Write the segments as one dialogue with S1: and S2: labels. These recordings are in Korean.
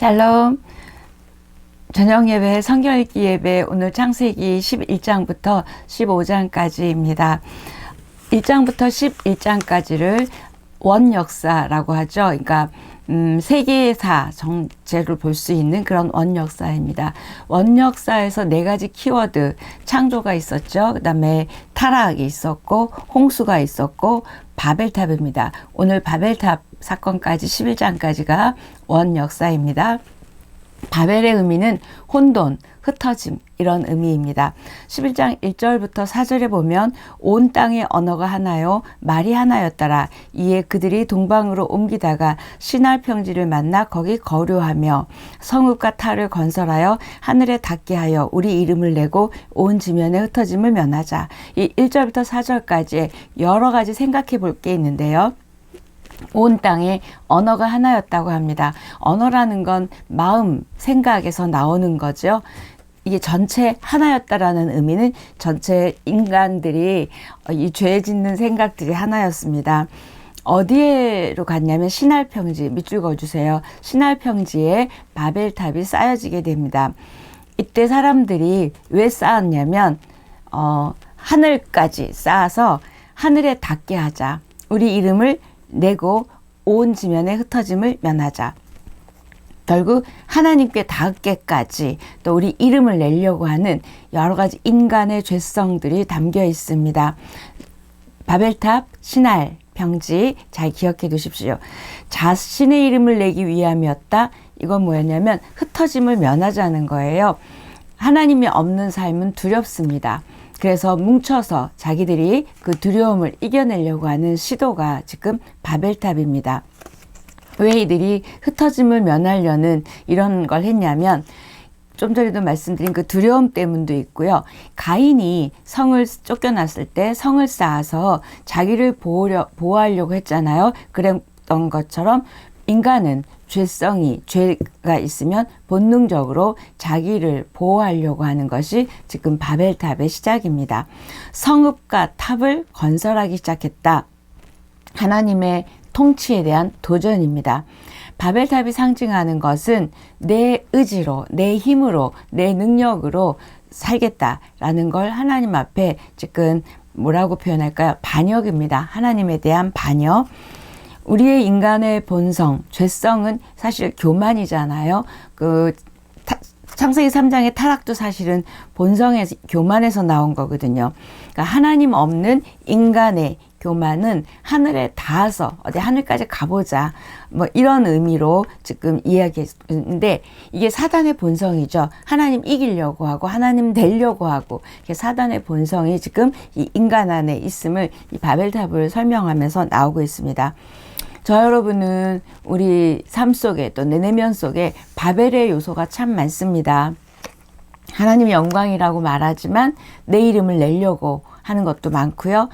S1: 샬롬. 저녁 예배, 성경 읽기 예배, 오늘 창세기 11장부터 15장까지입니다. 1장부터 11장까지를 원역사라고 하죠. 그러니까 세계사 정체를 볼 수 있는 그런 원역사입니다. 원역사에서 네 가지 키워드, 창조가 있었죠. 그 다음에 타락이 있었고, 홍수가 있었고, 바벨탑입니다. 오늘 바벨탑 사건까지 11장까지가 원역사입니다. 바벨의 의미는 혼돈, 흩어짐 이런 의미입니다. 11장 1절부터 4절에 보면 온 땅의 언어가 하나요 말이 하나였더라. 이에 그들이 동방으로 옮기다가 시날 평지를 만나 거기 거류하며 성읍과 탈을 건설하여 하늘에 닿게 하여 우리 이름을 내고 온 지면의 흩어짐을 면하자. 이 1절부터 4절까지 여러 가지 생각해 볼 게 있는데요. 온 땅에 언어가 하나였다고 합니다. 언어라는 건 마음, 생각에서 나오는 거죠. 이게 전체 하나였다라는 의미는 전체 인간들이 이 죄 짓는 생각들이 하나였습니다. 어디로 갔냐면 시날 평지, 밑줄 그어주세요. 시날 평지에 바벨탑이 쌓여지게 됩니다. 이때 사람들이 왜 쌓았냐면 하늘까지 쌓아서 하늘에 닿게 하자. 우리 이름을 내고 온 지면의 흩어짐을 면하자. 결국 하나님께 닿게까지 또 우리 이름을 내려고 하는 여러 가지 인간의 죄성들이 담겨 있습니다. 바벨탑, 시날, 평지 잘 기억해 두십시오. 자신의 이름을 내기 위함이었다. 이건 뭐였냐면 흩어짐을 면하자는 거예요. 하나님이 없는 삶은 두렵습니다. 그래서 뭉쳐서 자기들이 그 두려움을 이겨내려고 하는 시도가 지금 바벨탑입니다. 왜 이들이 흩어짐을 면하려는 이런 걸 했냐면 좀 전에도 말씀드린 그 두려움 때문도 있고요. 가인이 성을 쫓겨났을 때 성을 쌓아서 자기를 보호하려고 했잖아요. 그랬던 것처럼 인간은 죄가 있으면 본능적으로 자기를 보호하려고 하는 것이 지금 바벨탑의 시작입니다. 성읍과 탑을 건설하기 시작했다. 하나님의 통치에 대한 도전입니다. 바벨탑이 상징하는 것은 내 의지로, 내 힘으로, 내 능력으로 살겠다라는 걸 하나님 앞에 지금 뭐라고 표현할까요? 반역입니다. 하나님에 대한 반역. 우리의 인간의 본성, 죄성은 사실 교만이잖아요. 창세기 3장의 타락도 사실은 본성에서, 교만에서 나온 거거든요. 그러니까 하나님 없는 인간의 교만은 하늘에 닿아서 어디 하늘까지 가보자. 뭐 이런 의미로 지금 이야기했는데 이게 사단의 본성이죠. 하나님 이기려고 하고 하나님 되려고 하고 사단의 본성이 지금 이 인간 안에 있음을 이 바벨탑을 설명하면서 나오고 있습니다. 저 여러분은 우리 삶 속에 또 내 내면 속에 바벨의 요소가 참 많습니다. 하나님의 영광이라고 말하지만 내 이름을 내려고 하는 것도 많고요.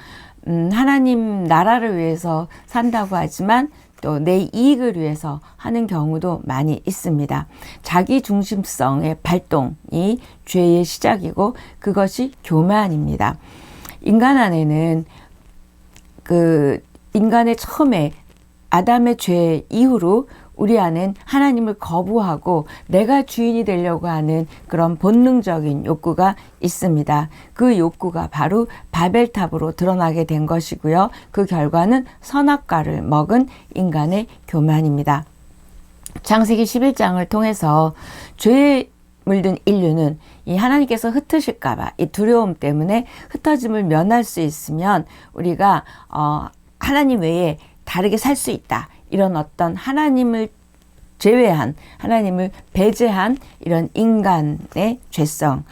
S1: 하나님 나라를 위해서 산다고 하지만 또 내 이익을 위해서 하는 경우도 많이 있습니다. 자기 중심성의 발동이 죄의 시작이고 그것이 교만입니다. 인간 안에는 인간의 처음에 아담의 죄 이후로 우리 안엔 하나님을 거부하고 내가 주인이 되려고 하는 그런 본능적인 욕구가 있습니다. 그 욕구가 바로 바벨탑으로 드러나게 된 것이고요. 그 결과는 선악과를 먹은 인간의 교만입니다. 창세기 11장을 통해서 죄에 물든 인류는 이 하나님께서 흩으실까봐 이 두려움 때문에 흩어짐을 면할 수 있으면 우리가 하나님 외에 다르게 살 수 있다. 이런 어떤 하나님을 제외한, 하나님을 배제한 이런 인간의 죄성.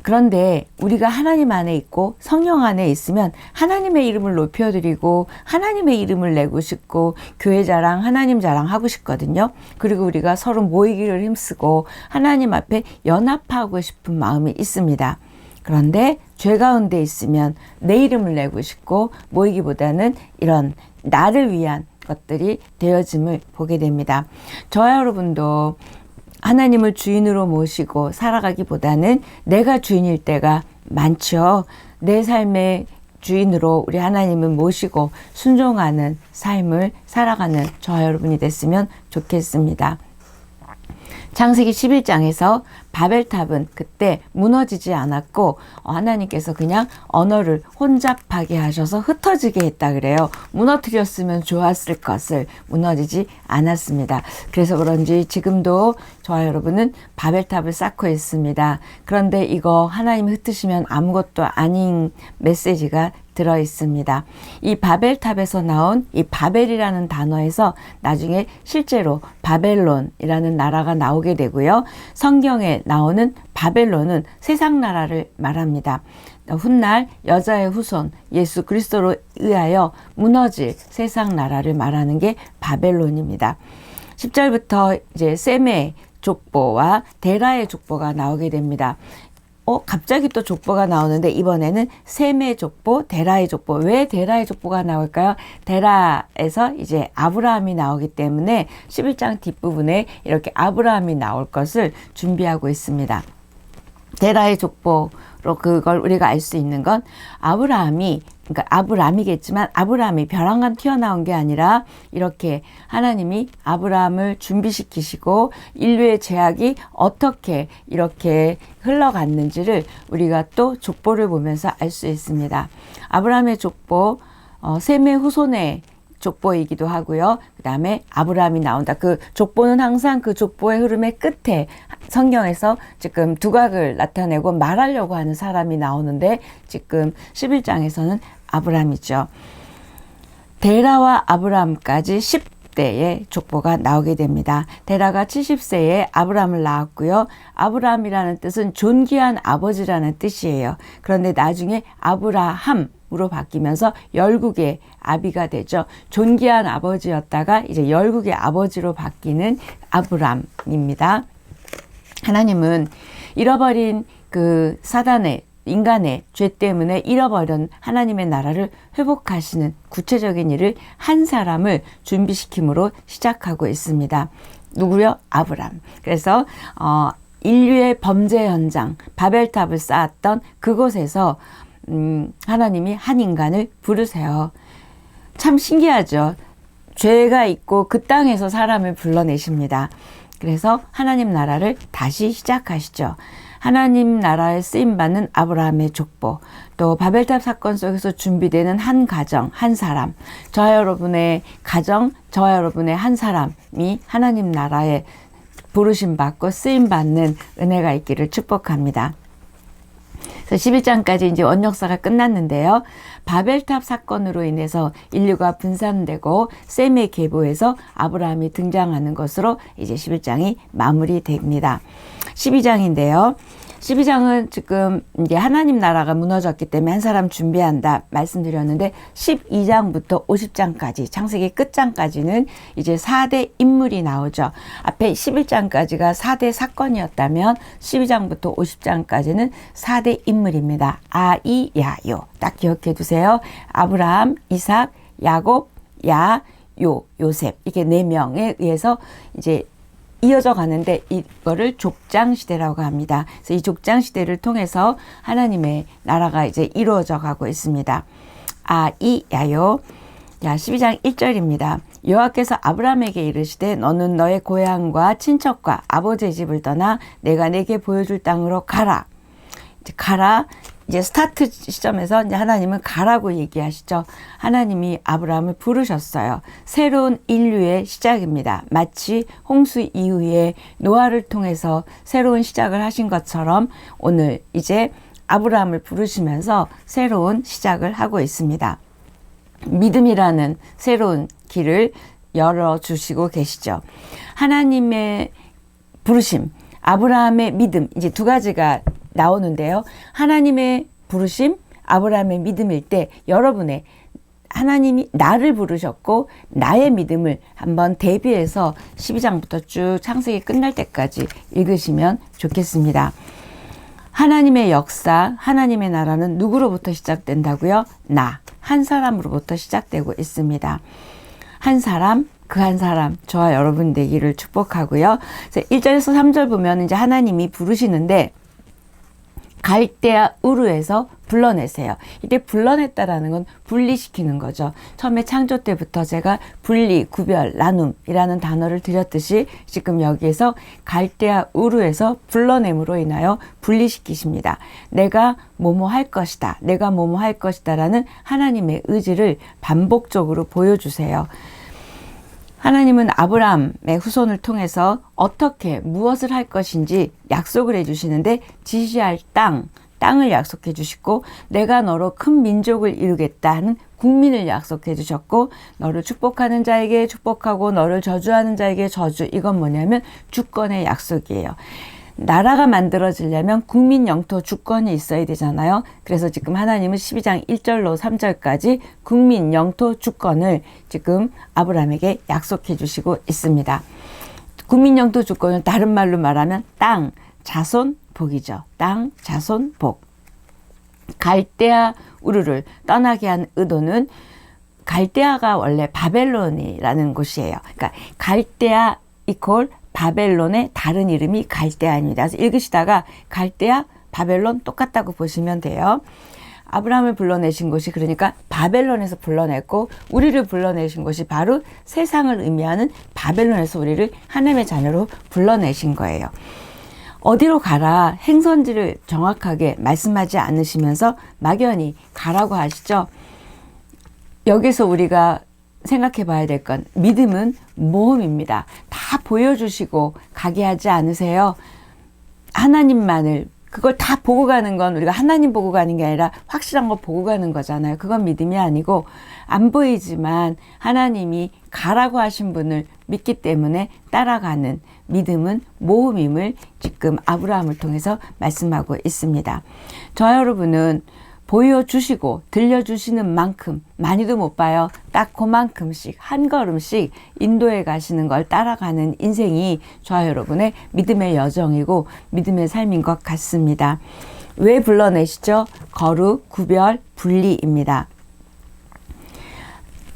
S1: 그런데 우리가 하나님 안에 있고 성령 안에 있으면 하나님의 이름을 높여드리고 하나님의 이름을 내고 싶고 교회 자랑, 하나님 자랑 하고 싶거든요. 그리고 우리가 서로 모이기를 힘쓰고 하나님 앞에 연합하고 싶은 마음이 있습니다. 그런데 죄 가운데 있으면 내 이름을 내고 싶고 모이기보다는 이런 나를 위한 것들이 되어짐을 보게 됩니다. 저와 여러분도 하나님을 주인으로 모시고 살아가기보다는 내가 주인일 때가 많죠. 내 삶의 주인으로 우리 하나님을 모시고 순종하는 삶을 살아가는 저와 여러분이 됐으면 좋겠습니다. 창세기 11장에서 바벨탑은 그때 무너지지 않았고 하나님께서 그냥 언어를 혼잡하게 하셔서 흩어지게 했다 그래요. 무너뜨렸으면 좋았을 것을 무너지지 않았습니다. 그래서 그런지 지금도 저와 여러분은 바벨탑을 쌓고 있습니다. 그런데 이거 하나님이 흩으시면 아무것도 아닌 메시지가 들어 있습니다. 이 바벨탑에서 나온 이 바벨이라는 단어에서 나중에 실제로 바벨론이라는 나라가 나오게 되고요. 성경에 나오는 바벨론은 세상 나라를 말합니다. 훗날 여자의 후손 예수 그리스도로 의하여 무너질 세상 나라를 말하는 게 바벨론입니다. 10절부터 이제 셈의 족보와 데라의 족보가 나오게 됩니다. 갑자기 또 족보가 나오는데 이번에는 셈의 족보, 데라의 족보. 왜 데라의 족보가 나올까요? 데라에서 이제 아브라함이 나오기 때문에 11장 뒷부분에 이렇게 아브라함이 나올 것을 준비하고 있습니다. 데라의 족보로 그걸 우리가 알 수 있는 건 그러니까 아브람이겠지만 아브람이 벼랑간 튀어나온 게 아니라 이렇게 하나님이 아브람을 준비시키시고 인류의 제약이 어떻게 이렇게 흘러갔는지를 우리가 또 족보를 보면서 알 수 있습니다. 아브람의 족보, 셈의 후손의 족보이기도 하고요. 그 다음에 아브라함이 나온다. 그 족보는 항상 그 족보의 흐름의 끝에 성경에서 지금 두각을 나타내고 말하려고 하는 사람이 나오는데 지금 11장에서는 아브라함이죠. 데라와 아브라함까지 10대의 족보가 나오게 됩니다. 데라가 70세에 아브라함을 낳았고요. 아브라함이라는 뜻은 존귀한 아버지라는 뜻이에요. 그런데 나중에 아브라함으로 바뀌면서 열국의 아비가 되죠. 존귀한 아버지였다가 이제 열국의 아버지로 바뀌는 아브람입니다. 하나님은 잃어버린 그 사단의 인간의 죄 때문에 잃어버린 하나님의 나라를 회복하시는 구체적인 일을 한 사람을 준비시킴으로 시작하고 있습니다. 누구요? 아브람. 그래서 인류의 범죄 현장 바벨탑을 쌓았던 그곳에서 하나님이 한 인간을 부르세요. 참 신기하죠. 죄가 있고 그 땅에서 사람을 불러내십니다. 그래서 하나님 나라를 다시 시작하시죠. 하나님 나라에 쓰임받는 아브라함의 족보, 또 바벨탑 사건 속에서 준비되는 한 가정, 한 사람, 저와 여러분의 가정, 저와 여러분의 한 사람이 하나님 나라에 부르심 받고 쓰임 받는 은혜가 있기를 축복합니다. 그래서 11장까지 이제 원역사가 끝났는데요. 바벨탑 사건으로 인해서 인류가 분산되고 셈의 계보에서 아브라함이 등장하는 것으로 이제 11장이 마무리됩니다. 12장인데요. 12장은 지금 이제 하나님 나라가 무너졌기 때문에 한 사람 준비한다 말씀드렸는데 12장부터 50장까지 창세기 끝장까지는 이제 4대 인물이 나오죠. 앞에 11장까지가 4대 사건이었다면 12장부터 50장까지는 4대 인물입니다. 아이야요. 딱 기억해 두세요. 아브라함, 이삭, 야곱, 요셉. 이게 4명에 의해서 이제 이어져 가는데 이거를 족장시대라고 합니다. 그래서 이 족장시대를 통해서 하나님의 나라가 이제 이루어져 가고 있습니다. 아이야요. 자, 12장 1절입니다. 여호와께서 아브라함에게 이르시되 너는 너의 고향과 친척과 아버지의 집을 떠나 내가 내게 보여줄 땅으로 가라. 이제 가라. 이제 스타트 시점에서 이제 하나님은 가라고 얘기하시죠. 하나님이 아브라함을 부르셨어요. 새로운 인류의 시작입니다. 마치 홍수 이후에 노아를 통해서 새로운 시작을 하신 것처럼 오늘 이제 아브라함을 부르시면서 새로운 시작을 하고 있습니다. 믿음이라는 새로운 길을 열어주시고 계시죠. 하나님의 부르심, 아브라함의 믿음, 이제 두 가지가 나오는데요. 하나님의 부르심, 아브라함의 믿음일 때 여러분의 하나님이 나를 부르셨고 나의 믿음을 한번 대비해서 12장부터 쭉 창세기 끝날 때까지 읽으시면 좋겠습니다. 하나님의 역사, 하나님의 나라는 누구로부터 시작된다고요? 한 사람으로부터 시작되고 있습니다. 한 사람, 그 한 사람, 저와 여러분 되기를 축복하고요. 1절에서 3절 보면 이제 하나님이 부르시는데 갈대아 우르에서 불러내세요. 이때 불러냈다라는 건 분리시키는 거죠. 처음에 창조 때부터 제가 분리, 구별, 나눔이라는 단어를 드렸듯이 지금 여기에서 갈대아 우르에서 불러냄으로 인하여 분리시키십니다. 내가 뭐뭐 할 것이다. 내가 뭐뭐 할 것이다 라는 하나님의 의지를 반복적으로 보여주세요. 하나님은 아브라함의 후손을 통해서 어떻게 무엇을 할 것인지 약속을 해주시는데 지시할 땅을 약속해 주시고 내가 너로 큰 민족을 이루겠다 하는 국민을 약속해 주셨고 너를 축복하는 자에게 축복하고 너를 저주하는 자에게 저주. 이건 뭐냐면 주권의 약속이에요. 나라가 만들어지려면 국민 영토 주권이 있어야 되잖아요. 그래서 지금 하나님은 12장 1절로 3절까지 국민 영토 주권을 지금 아브라함에게 약속해 주시고 있습니다. 국민 영토 주권은 다른 말로 말하면 땅, 자손, 복이죠. 땅, 자손, 복. 갈대아 우르를 떠나게 한 의도는 갈대아가 원래 바벨론이라는 곳이에요. 그러니까 갈대아 이퀄 바벨론의 다른 이름이 갈대아입니다. 그래서 읽으시다가 갈대아, 바벨론 똑같다고 보시면 돼요. 아브라함을 불러내신 곳이 그러니까 바벨론에서 불러냈고 우리를 불러내신 곳이 바로 세상을 의미하는 바벨론에서 우리를 하나님의 자녀로 불러내신 거예요. 어디로 가라 행선지를 정확하게 말씀하지 않으시면서 막연히 가라고 하시죠. 여기서 우리가 생각해 봐야 될 건 믿음은 모험입니다. 다 보여주시고 가게 하지 않으세요. 하나님만을 그걸 다 보고 가는 건 우리가 하나님 보고 가는 게 아니라 확실한 거 보고 가는 거잖아요. 그건 믿음이 아니고 안 보이지만 하나님이 가라고 하신 분을 믿기 때문에 따라가는 믿음은 모험임을 지금 아브라함을 통해서 말씀하고 있습니다. 저와 여러분은 보여주시고 들려주시는 만큼 많이도 못 봐요. 딱 그만큼씩 한 걸음씩 인도해 가시는 걸 따라가는 인생이 저와 여러분의 믿음의 여정이고 믿음의 삶인 것 같습니다. 왜 불러내시죠? 거룩, 구별, 분리입니다.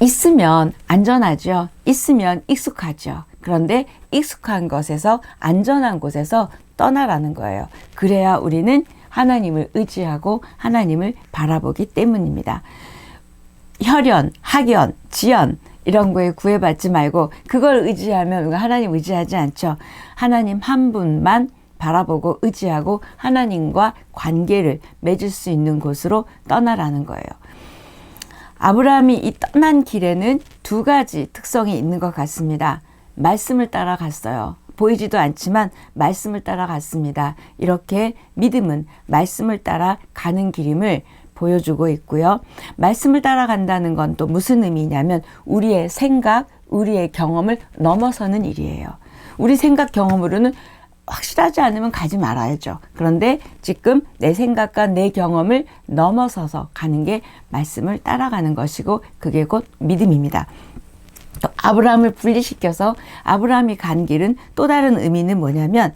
S1: 있으면 안전하죠. 있으면 익숙하죠. 그런데 익숙한 것에서 안전한 곳에서 떠나라는 거예요. 그래야 우리는 하나님을 의지하고 하나님을 바라보기 때문입니다. 혈연, 학연, 지연 이런 거에 구애받지 말고 그걸 의지하면 우리가 하나님 의지하지 않죠. 하나님 한 분만 바라보고 의지하고 하나님과 관계를 맺을 수 있는 곳으로 떠나라는 거예요. 아브라함이 이 떠난 길에는 두 가지 특성이 있는 것 같습니다. 말씀을 따라갔어요. 보이지도 않지만 말씀을 따라갔습니다. 이렇게 믿음은 말씀을 따라 가는 길임을 보여주고 있고요. 말씀을 따라간다는 건 또 무슨 의미냐면 우리의 생각, 우리의 경험을 넘어서는 일이에요. 우리 생각 경험으로는 확실하지 않으면 가지 말아야죠. 그런데 지금 내 생각과 내 경험을 넘어서서 가는 게 말씀을 따라가는 것이고 그게 곧 믿음입니다. 또 아브라함을 분리시켜서 아브라함이 간 길은 또 다른 의미는 뭐냐면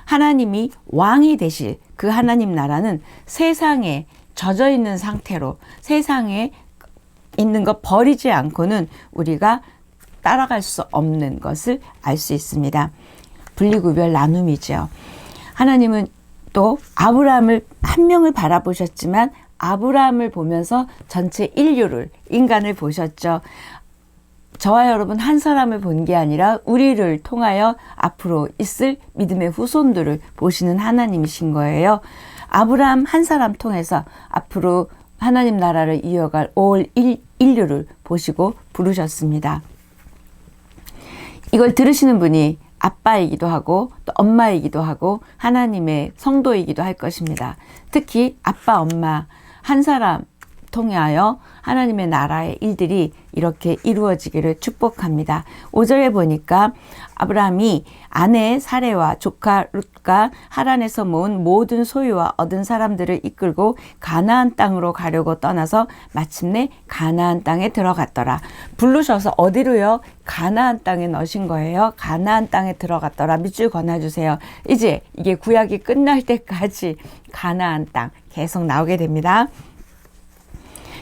S1: 하나님이 왕이 되실 그 하나님 나라는 세상에 젖어 있는 상태로 세상에 있는 것 버리지 않고는 우리가 따라갈 수 없는 것을 알 수 있습니다. 분리구별 나눔이죠. 하나님은 또 아브라함을 한 명을 바라보셨지만 아브라함을 보면서 전체 인류를 인간을 보셨죠. 저와 여러분 한 사람을 본 게 아니라 우리를 통하여 앞으로 있을 믿음의 후손들을 보시는 하나님이신 거예요. 아브라함 한 사람 통해서 앞으로 하나님 나라를 이어갈 올 인류를 보시고 부르셨습니다. 이걸 들으시는 분이 아빠이기도 하고 또 엄마이기도 하고 하나님의 성도이기도 할 것입니다. 특히 아빠, 엄마 한 사람 통하여 하나님의 나라의 일들이 이렇게 이루어지기를 축복합니다. 5절에 보니까 아브라함이 아내 사레와 조카 룻과 하란에서 모은 모든 소유와 얻은 사람들을 이끌고 가나안 땅으로 가려고 떠나서 마침내 가나안 땅에 들어갔더라. 부르셔서 어디로요? 가나안 땅에 넣으신 거예요. 가나안 땅에 들어갔더라. 밑줄 그어주세요. 이제 이게 구약이 끝날 때까지 가나안 땅 계속 나오게 됩니다.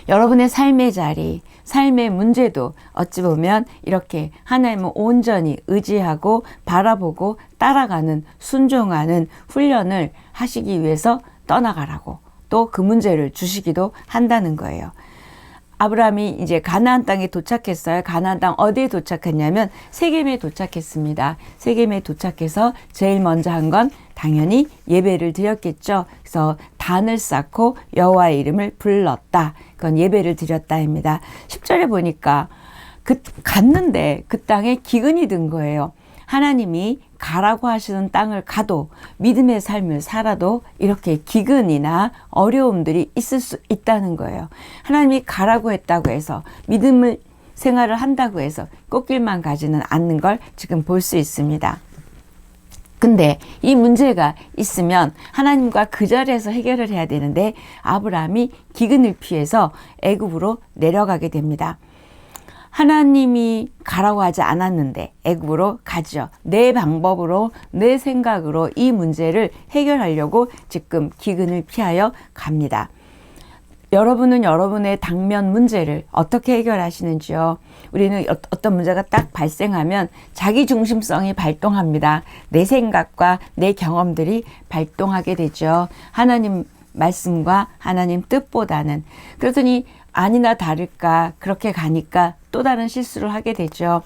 S1: 여러분의 삶의 자리, 삶의 문제도 어찌 보면 이렇게 하나님을 온전히 의지하고 바라보고 따라가는 순종하는 훈련을 하시기 위해서 떠나가라고 또 그 문제를 주시기도 한다는 거예요. 아브라함이 이제 가나안 땅에 도착했어요. 가나안 땅 어디에 도착했냐면 세겜에 도착했습니다. 세겜에 도착해서 제일 먼저 한 건 당연히 예배를 드렸겠죠. 그래서 단을 쌓고 여호와의 이름을 불렀다. 그건 예배를 드렸다입니다. 10절에 보니까 갔는데 그 땅에 기근이 든 거예요. 하나님이 가라고 하시는 땅을 가도 믿음의 삶을 살아도 이렇게 기근이나 어려움들이 있을 수 있다는 거예요. 하나님이 가라고 했다고 해서 믿음을 생활을 한다고 해서 꽃길만 가지는 않는 걸 지금 볼 수 있습니다. 근데 이 문제가 있으면 하나님과 그 자리에서 해결을 해야 되는데 아브라함이 기근을 피해서 애굽으로 내려가게 됩니다. 하나님이 가라고 하지 않았는데 애굽으로 가죠. 내 방법으로 내 생각으로 이 문제를 해결하려고 지금 기근을 피하여 갑니다. 여러분은 여러분의 당면 문제를 어떻게 해결하시는지요? 우리는 어떤 문제가 딱 발생하면 자기 중심성이 발동합니다. 내 생각과 내 경험들이 발동하게 되죠. 하나님 말씀과 하나님 뜻보다는. 그러더니 아니나 다를까 그렇게 가니까 또 다른 실수를 하게 되죠.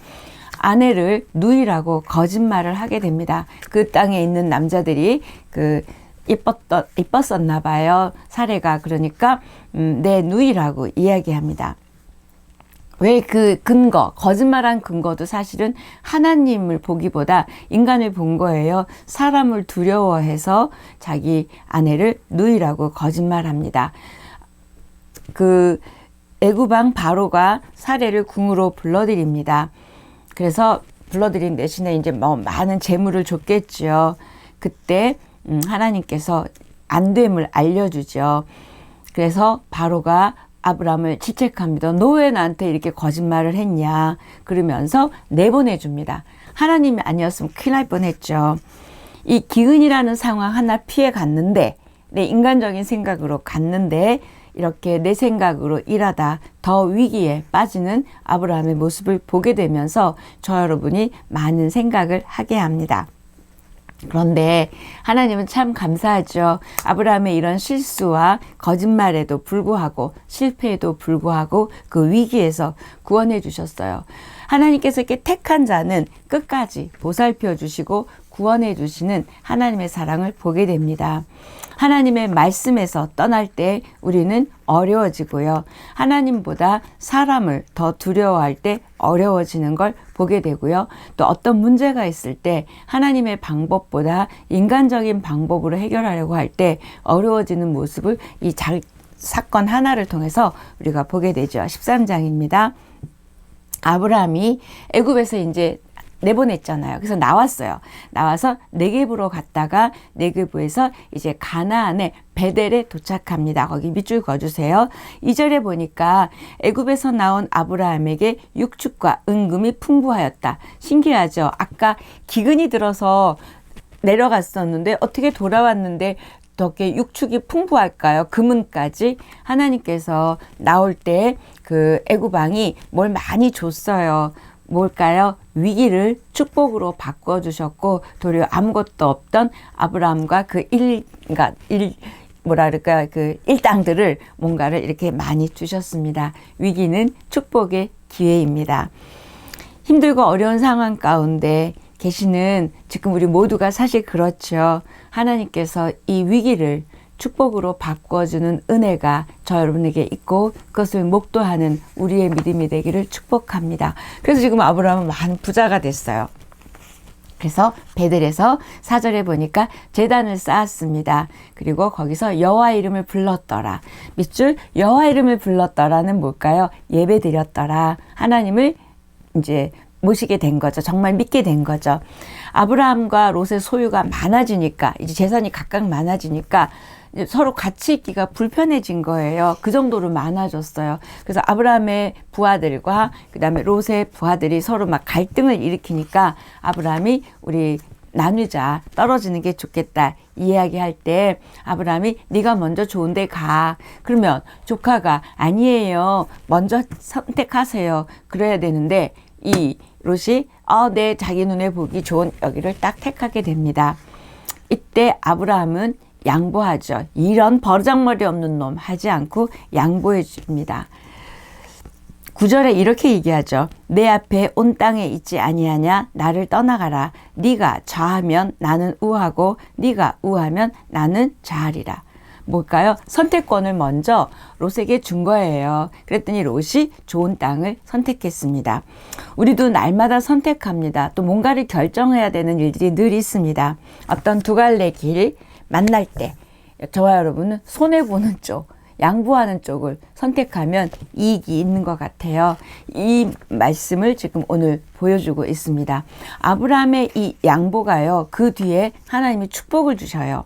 S1: 아내를 누이라고 거짓말을 하게 됩니다. 그 땅에 있는 남자들이 이뻤었나 봐요. 사례가. 그러니까 내 누이라고 이야기합니다. 왜 그 근거, 거짓말한 근거도 사실은 하나님을 보기보다 인간을 본 거예요. 사람을 두려워해서 자기 아내를 누이라고 거짓말합니다. 애굽왕 바로가 사례를 궁으로 불러들입니다. 그래서 불러들인 대신에 이제 많은 재물을 줬겠죠. 그때 하나님께서 안됨을 알려주죠. 그래서 바로가 아브라함을 질책합니다. 너 왜 나한테 이렇게 거짓말을 했냐? 그러면서 내보내줍니다. 하나님이 아니었으면 큰일 날 뻔했죠. 이 기근이라는 상황 하나 피해 갔는데 내 인간적인 생각으로 갔는데 이렇게 내 생각으로 일하다 더 위기에 빠지는 아브라함의 모습을 보게 되면서 저 여러분이 많은 생각을 하게 합니다. 그런데 하나님은 참 감사하죠. 아브라함의 이런 실수와 거짓말에도 불구하고 실패에도 불구하고 그 위기에서 구원해 주셨어요. 하나님께서 이렇게 택한 자는 끝까지 보살펴 주시고 구원해 주시는 하나님의 사랑을 보게 됩니다. 하나님의 말씀에서 떠날 때 우리는 어려워지고요. 하나님보다 사람을 더 두려워할 때 어려워지는 걸 보게 되고요. 또 어떤 문제가 있을 때 하나님의 방법보다 인간적인 방법으로 해결하려고 할 때 어려워지는 모습을 이 사건 하나를 통해서 우리가 보게 되죠. 13장입니다. 아브라함이 애굽에서 이제 내보냈잖아요. 그래서 나왔어요. 나와서 네겝으로 갔다가 네겝에서 이제 가나안의 베델에 도착합니다. 거기 밑줄 그어주세요. 2절에 보니까 애굽에서 나온 아브라함에게 육축과 은금이 풍부하였다. 신기하죠? 아까 기근이 들어서 내려갔었는데 어떻게 돌아왔는데 어떻게 육축이 풍부할까요? 금은까지. 하나님께서 나올 때 그 애굽 왕이 뭘 많이 줬어요. 뭘까요? 위기를 축복으로 바꿔주셨고 도리어 아무것도 없던 아브라함과 그 일당들을 뭔가를 이렇게 많이 주셨습니다. 위기는 축복의 기회입니다. 힘들고 어려운 상황 가운데 계시는 지금 우리 모두가 사실 그렇죠. 하나님께서 이 위기를 축복으로 바꿔주는 은혜가 저 여러분에게 있고 그것을 목도하는 우리의 믿음이 되기를 축복합니다. 그래서 지금 아브라함은 많은 부자가 됐어요. 그래서 베델에서 4절에 보니까 제단을 쌓았습니다. 그리고 거기서 여호와 이름을 불렀더라. 밑줄 여호와 이름을 불렀더라는 뭘까요? 예배 드렸더라. 하나님을 이제 모시게 된 거죠. 정말 믿게 된 거죠. 아브라함과 롯의 소유가 많아지니까 이제 재산이 각각 많아지니까 서로 같이 있기가 불편해진 거예요. 그 정도로 많아졌어요. 그래서 아브라함의 부하들과 그다음에 롯의 부하들이 서로 막 갈등을 일으키니까 아브라함이 우리 나누자, 떨어지는 게 좋겠다 이야기할 때 아브라함이 네가 먼저 좋은 데 가. 그러면 조카가 아니에요. 먼저 선택하세요. 그래야 되는데 이 롯이 네, 자기 눈에 보기 좋은 여기를 딱 택하게 됩니다. 이때 아브라함은 양보하죠. 이런 버르장머리 없는 놈 하지 않고 양보해 줍니다. 9절에 이렇게 얘기하죠. 내 앞에 온 땅에 있지 아니하냐 나를 떠나가라. 네가 좌하면 나는 우하고 네가 우하면 나는 좌하리라. 뭘까요? 선택권을 먼저 롯에게 준 거예요. 그랬더니 롯이 좋은 땅을 선택했습니다. 우리도 날마다 선택합니다. 또 뭔가를 결정해야 되는 일들이 늘 있습니다. 어떤 두 갈래 길 만날 때 저와 여러분은 손해보는 쪽, 양보하는 쪽을 선택하면 이익이 있는 것 같아요. 이 말씀을 지금 오늘 보여주고 있습니다. 아브라함의 이 양보가요, 그 뒤에 하나님이 축복을 주셔요.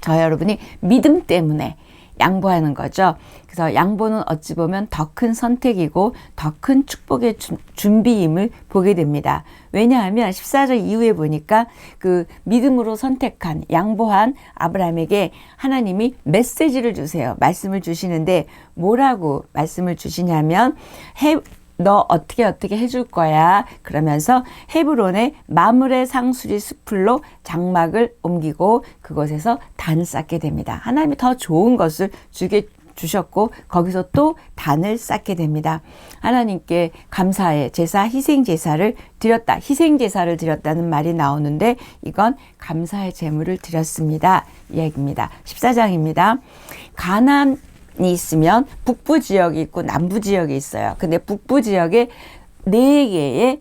S1: 저 여러분이 믿음 때문에 양보하는 거죠. 그래서 양보는 어찌 보면 더 큰 선택이고 더 큰 축복의 준비임을 보게 됩니다. 왜냐하면 14절 이후에 보니까 그 믿음으로 선택한 양보한 아브라함에게 하나님이 메시지를 주세요. 말씀을 주시는데 뭐라고 말씀을 주시냐면 너 어떻게 해줄 거야. 그러면서 헤브론의 마므레 상수리 숲으로 장막을 옮기고 그곳에서 단을 쌓게 됩니다. 하나님이 더 좋은 것을 주셨고 거기서 또 단을 쌓게 됩니다. 하나님께 감사의 제사, 희생제사를 드렸다. 희생제사를 드렸다는 말이 나오는데 이건 감사의 제물을 드렸습니다. 이 얘기입니다. 14장입니다. 가나안이 있으면 북부 지역이 있고 남부 지역이 있어요. 근데 북부 지역에 4개의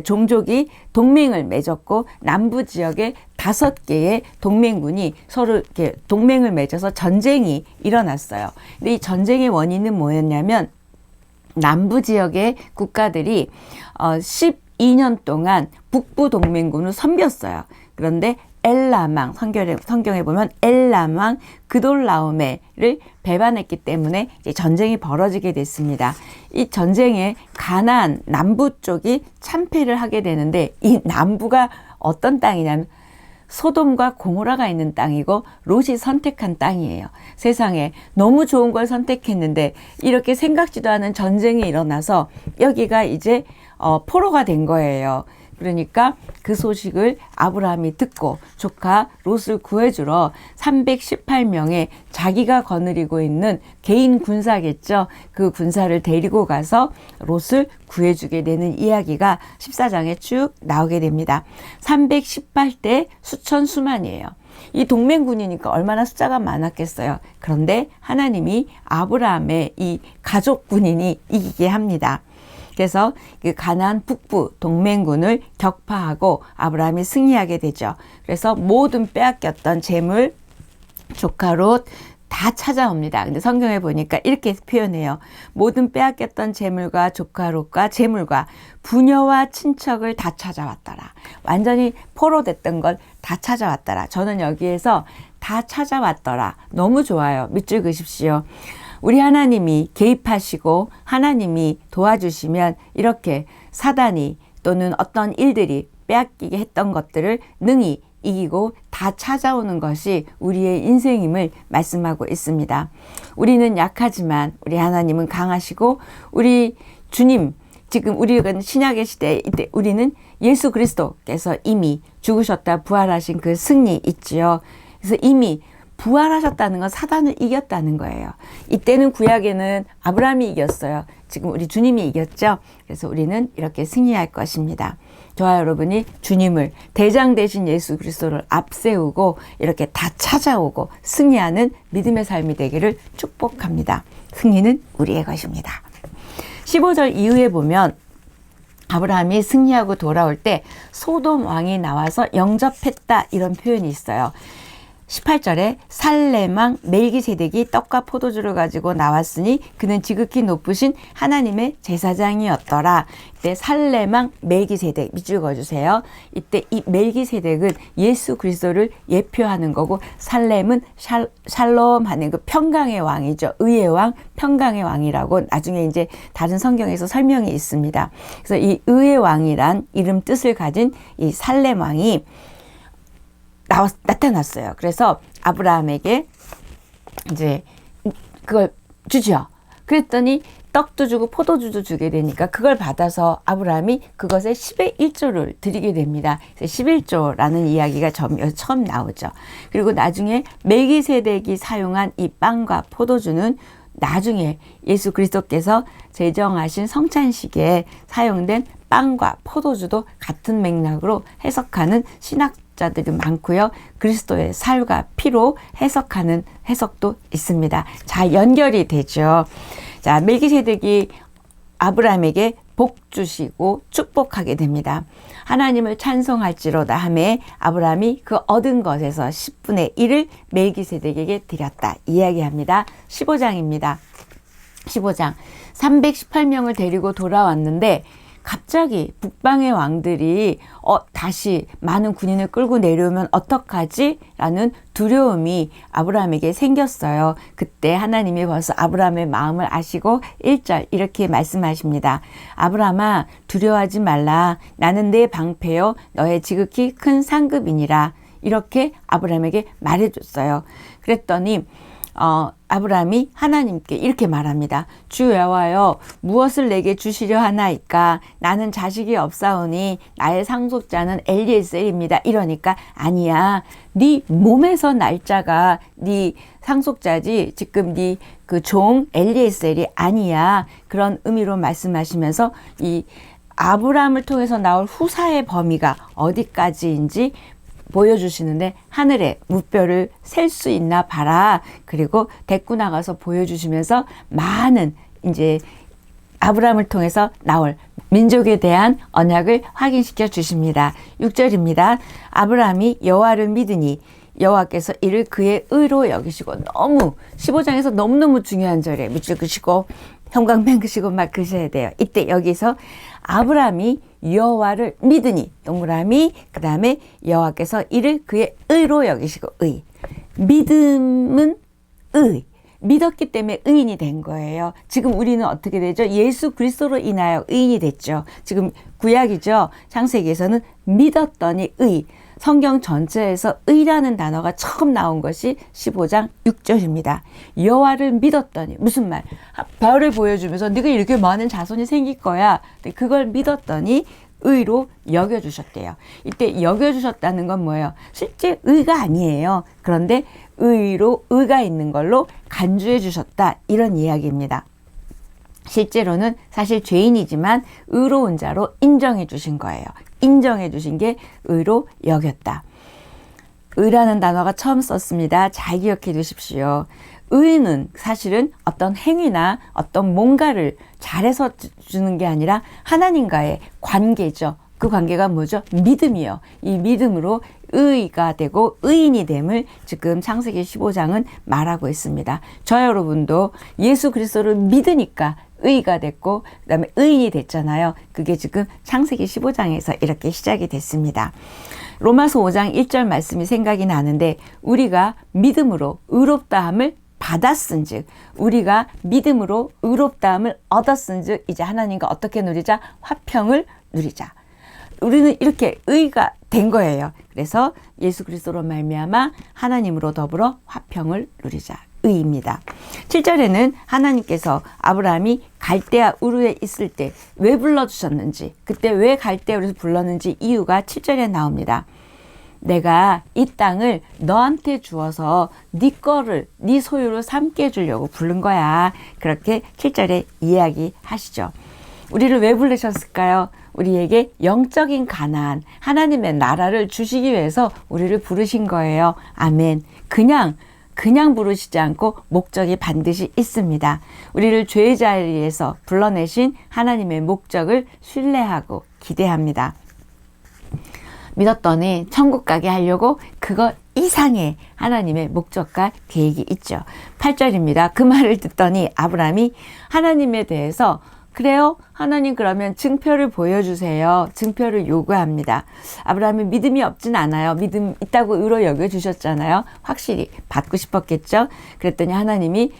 S1: 종족이 동맹을 맺었고 남부 지역에 5개의 동맹군이 서로 이렇게 동맹을 맺어서 전쟁이 일어났어요. 근데 이 전쟁의 원인은 뭐였냐면 남부 지역의 국가들이 12년 동안 북부 동맹군을 섬겼어요. 그런데 엘람 왕, 성경에 보면 엘람 왕 그돌라오메를 배반했기 때문에 이제 전쟁이 벌어지게 됐습니다. 이 전쟁에 가나안 남부 쪽이 참패를 하게 되는데 이 남부가 어떤 땅이냐면 소돔과 고모라가 있는 땅이고 롯이 선택한 땅이에요. 세상에 너무 좋은 걸 선택했는데 이렇게 생각지도 않은 전쟁이 일어나서 여기가 이제 포로가 된 거예요. 그러니까 그 소식을 아브라함이 듣고 조카 롯을 구해주러 318명의 자기가 거느리고 있는 개인 군사겠죠. 그 군사를 데리고 가서 롯을 구해주게 되는 이야기가 14장에 쭉 나오게 됩니다. 318대 수천 수만이에요. 이 동맹군이니까 얼마나 숫자가 많았겠어요. 그런데 하나님이 아브라함의 이 가족 군인이 이기게 합니다. 그래서 그 가나안 북부 동맹군을 격파하고 아브라함이 승리하게 되죠. 그래서 모든 빼앗겼던 재물, 조카 롯 다 찾아옵니다. 근데 성경에 보니까 이렇게 표현해요. 모든 빼앗겼던 재물과 조카 롯과 재물과 부녀와 친척을 다 찾아왔더라. 완전히 포로됐던 걸 다 찾아왔더라. 저는 여기에서 다 찾아왔더라. 너무 좋아요. 밑줄 그십시오. 우리 하나님이 개입하시고 하나님이 도와주시면 이렇게 사단이 또는 어떤 일들이 빼앗기게 했던 것들을 능히 이기고 다 찾아오는 것이 우리의 인생임을 말씀하고 있습니다. 우리는 약하지만 우리 하나님은 강하시고 우리 주님 지금 우리가 신약의 시대에 이때 우리는 예수 그리스도께서 이미 죽으셨다 부활하신 그 승리 있지요. 그래서 이미 부활하셨다는 건 사단을 이겼다는 거예요. 이때는 구약에는 아브라함이 이겼어요. 지금 우리 주님이 이겼죠. 그래서 우리는 이렇게 승리할 것입니다. 저와 여러분이 주님을 대장 되신 예수 그리스도를 앞세우고 이렇게 다 찾아오고 승리하는 믿음의 삶이 되기를 축복합니다. 승리는 우리의 것입니다. 15절 이후에 보면 아브라함이 승리하고 돌아올 때 소돔 왕이 나와서 영접했다 이런 표현이 있어요. 18절에 살렘 왕 멜기세덱이 떡과 포도주를 가지고 나왔으니 그는 지극히 높으신 하나님의 제사장이었더라. 이때 살렘 왕 멜기세덱 밑줄 그어주세요. 이때 이 멜기세덱은 예수 그리스도를 예표하는 거고 살렘은 샬롬 하는 그 평강의 왕이죠. 의의 왕, 평강의 왕이라고 나중에 이제 다른 성경에서 설명이 있습니다. 그래서 이 의의 왕이란 이름 뜻을 가진 이 살렘 왕이 나타났어요. 그래서 아브라함에게 이제 그걸 주죠. 그랬더니 떡도 주고 포도주도 주게 되니까 그걸 받아서 아브라함이 그것의 10의 1조를 드리게 됩니다. 11조라는 이야기가 처음 나오죠. 그리고 나중에 멜기세덱이 사용한 이 빵과 포도주는 나중에 예수 그리스도께서 제정하신 성찬식에 사용된 빵과 포도주도 같은 맥락으로 해석하는 신학자들이 많고요. 그리스도의 살과 피로 해석하는 해석도 있습니다. 자, 연결이 되죠. 자, 멜기세덱이 아브라함에게 복 주시고 축복하게 됩니다. 하나님을 찬송할지로다 하매 아브라함이 그 얻은 것에서 10분의 1을 멜기세덱에게 드렸다 이야기합니다. 15장입니다. 15장 318명을 데리고 돌아왔는데 갑자기 북방의 왕들이 다시 많은 군인을 끌고 내려오면 어떡하지? 라는 두려움이 아브라함에게 생겼어요. 그때 하나님이 벌써 아브라함의 마음을 아시고 1절 이렇게 말씀하십니다. 아브라함아 두려워하지 말라. 나는 내 방패요 너의 지극히 큰 상급이니라. 이렇게 아브라함에게 말해줬어요. 그랬더니 아브라함이 하나님께 이렇게 말합니다. 주 여호와여 무엇을 내게 주시려 하나이까? 나는 자식이 없사오니 나의 상속자는 엘리에셀입니다. 이러니까 아니야. 네 몸에서 날짜가 네 상속자지 지금 네 그 종 엘리에셀이 아니야. 그런 의미로 말씀하시면서 이 아브라함을 통해서 나올 후사의 범위가 어디까지인지 보여주시는데 하늘에 무뼈를 셀 수 있나 봐라. 그리고 데리고 나가서 보여주시면서 많은 이제 아브라함을 통해서 나올 민족에 대한 언약을 확인시켜 주십니다. 6절입니다. 아브라함이 여호와를 믿으니 여호와께서 이를 그의 의로 여기시고 15장에서 너무너무 중요한 절에 밑줄 그시고 형광펜 그시고 막 그셔야 돼요. 이때 여기서 아브라함이 여호와를 믿으니 동그라미 그 다음에 여호와께서 이를 그의 의로 여기시고 의 믿음은 의 믿었기 때문에 의인이 된 거예요. 지금 우리는 어떻게 되죠? 예수 그리스도로 인하여 의인이 됐죠. 지금 구약이죠. 창세기에서는 믿었더니 의 성경 전체에서 의라는 단어가 처음 나온 것이 15장 6절입니다. 여호와를 믿었더니 무슨 말? 별을 보여주면서 네가 이렇게 많은 자손이 생길 거야. 그걸 믿었더니 의로 여겨주셨대요. 이때 여겨주셨다는 건 뭐예요? 실제 의가 아니에요. 그런데 의로 의가 있는 걸로 간주해 주셨다. 이런 이야기입니다. 실제로는 사실 죄인이지만 의로운 자로 인정해 주신 거예요. 인정해 주신 게 의로 여겼다. 의라는 단어가 처음 썼습니다. 잘 기억해 두십시오. 의는 사실은 어떤 행위나 어떤 뭔가를 잘해서 주는 게 아니라 하나님과의 관계죠. 그 관계가 뭐죠? 믿음이요. 이 믿음으로 의가 되고 의인이 됨을 지금 창세기 15장은 말하고 있습니다. 저 여러분도 예수 그리스도를 믿으니까 의가 됐고 그다음에 의인이 됐잖아요. 그게 지금 창세기 15장에서 이렇게 시작이 됐습니다. 로마서 5장 1절 말씀이 생각이 나는데 우리가 믿음으로 의롭다함을 받았은즉 우리가 믿음으로 의롭다함을 얻었은즉 이제 하나님과 어떻게 누리자? 화평을 누리자. 우리는 이렇게 의가 된 거예요. 그래서 예수 그리스도로 말미암아 하나님으로 더불어 화평을 누리자. 의입니다. 7절에는 하나님께서 아브라함이 갈대아 우르에 있을 때 왜 불러주셨는지 그때 왜 갈대아 우르에서 불렀는지 이유가 7절에 나옵니다. 내가 이 땅을 너한테 주어서 네 거를 네 소유로 삼게 해주려고 부른 거야. 그렇게 7절에 이야기하시죠. 우리를 왜 부르셨을까요? 우리에게 영적인 가나안, 하나님의 나라를 주시기 위해서 우리를 부르신 거예요. 아멘. 그냥 부르시지 않고 목적이 반드시 있습니다. 우리를 죄의 자리에서 불러내신 하나님의 목적을 신뢰하고 기대합니다. 믿었더니 천국 가게 하려고 그거 이상의 하나님의 목적과 계획이 있죠. 8절입니다. 그 말을 듣더니 아브라함이 하나님에 대해서 그래요? 하나님 그러면 증표를 보여주세요. 증표를 요구합니다. 아브라함이 믿음이 없진 않아요. 믿음 있다고 의로 여겨주셨잖아요. 확실히 받고 싶었겠죠. 그랬더니 하나님이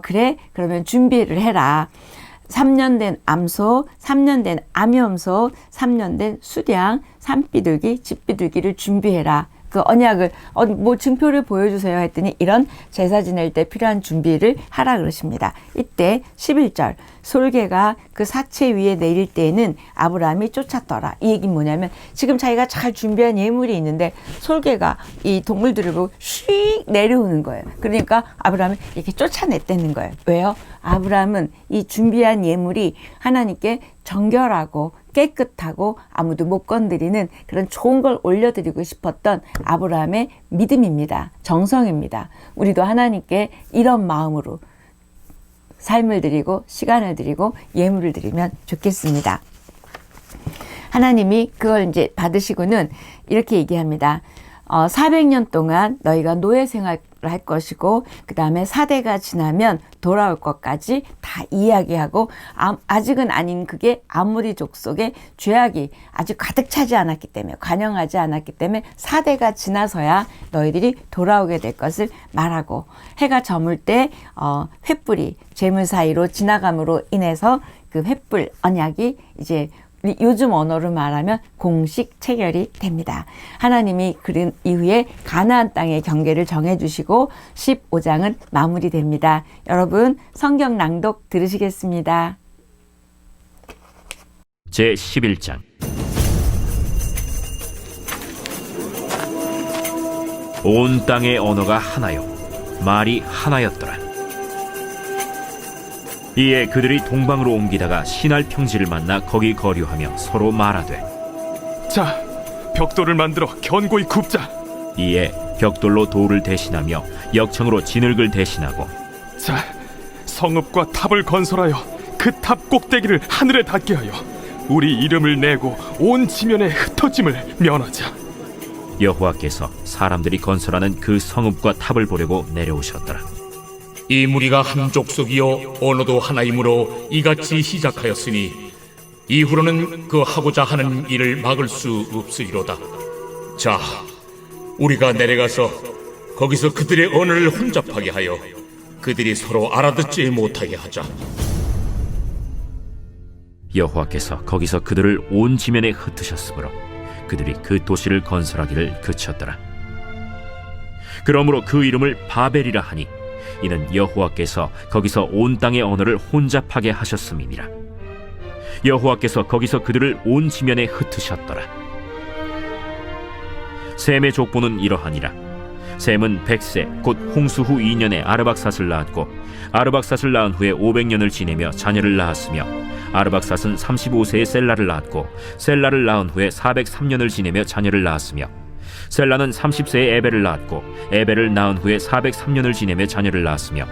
S1: 그래? 그러면 준비를 해라. 3년 된 암소, 3년 된 암염소, 3년 된 수량, 산비둘기, 집비둘기를 준비해라. 그 언약을 뭐 증표를 보여주세요 했더니 이런 제사 지낼 때 필요한 준비를 하라 그러십니다. 이때 11절 솔개가 그 사체 위에 내릴 때에는 아브라함이 쫓았더라. 이 얘기는 뭐냐면 지금 자기가 잘 준비한 예물이 있는데 솔개가 이 동물들을 보고 휙 내려오는 거예요. 그러니까 아브라함이 이렇게 쫓아냈다는 거예요. 왜요? 아브라함은 이 준비한 예물이 하나님께 정결하고 깨끗하고 아무도 못 건드리는 그런 좋은 걸 올려드리고 싶었던 아브라함의 믿음입니다. 정성입니다. 우리도 하나님께 이런 마음으로 삶을 드리고 시간을 드리고 예물을 드리면 좋겠습니다. 하나님이 그걸 이제 받으시고는 이렇게 얘기합니다. 400년 동안 너희가 노예 생활을 할 것이고 그 다음에 4대가 지나면 돌아올 것까지 다 이야기하고 아직은 아닌 그게 아모리 족속의 죄악이 아직 가득 차지 않았기 때문에 관영하지 않았기 때문에 4대가 지나서야 너희들이 돌아오게 될 것을 말하고 해가 저물 때 횃불이 재물 사이로 지나감으로 인해서 그 횃불 언약이 이제 요즘 언어로 말하면 공식 체결이 됩니다. 하나님이 그런 이후에 가나안 땅의 경계를 정해주시고 15장은 마무리됩니다. 여러분 성경 낭독 들으시겠습니다.
S2: 제11장 온 땅의 언어가 하나요 말이 하나였더라. 이에 그들이 동방으로 옮기다가 신할 평지를 만나 거기 거류하며 서로 말하되
S3: 자, 벽돌을 만들어 견고히 굽자.
S2: 이에 벽돌로 돌을 대신하며 역청으로 진흙을 대신하고
S3: 자, 성읍과 탑을 건설하여 그 탑 꼭대기를 하늘에 닿게 하여 우리 이름을 내고 온 지면에 흩어짐을 면하자.
S2: 여호와께서 사람들이 건설하는 그 성읍과 탑을 보려고 내려오셨더라.
S4: 이 무리가 한 족속이요 언어도 하나이므로 이같이 시작하였으니 이후로는 그 하고자 하는 일을 막을 수 없으리로다. 자, 우리가 내려가서 거기서 그들의 언어를 혼잡하게 하여 그들이 서로 알아듣지 못하게 하자.
S2: 여호와께서 거기서 그들을 온 지면에 흩으셨으므로 그들이 그 도시를 건설하기를 그쳤더라. 그러므로 그 이름을 바벨이라 하니 이는 여호와께서 거기서 온 땅의 언어를 혼잡하게 하셨음이니라. 여호와께서 거기서 그들을 온 지면에 흩으셨더라. 셈의 족보는 이러하니라. 셈은 100세 곧 홍수 후 2년에 아르박삿을 낳았고 아르박삿을 낳은 후에 500년을 지내며 자녀를 낳았으며 아르박삿은 35세에 셀라를 낳았고 셀라를 낳은 후에 403년을 지내며 자녀를 낳았으며 셀라는 30세에 에벨을 낳았고 에벨을 낳은 후에 403년을 지내며 자녀를 낳았으며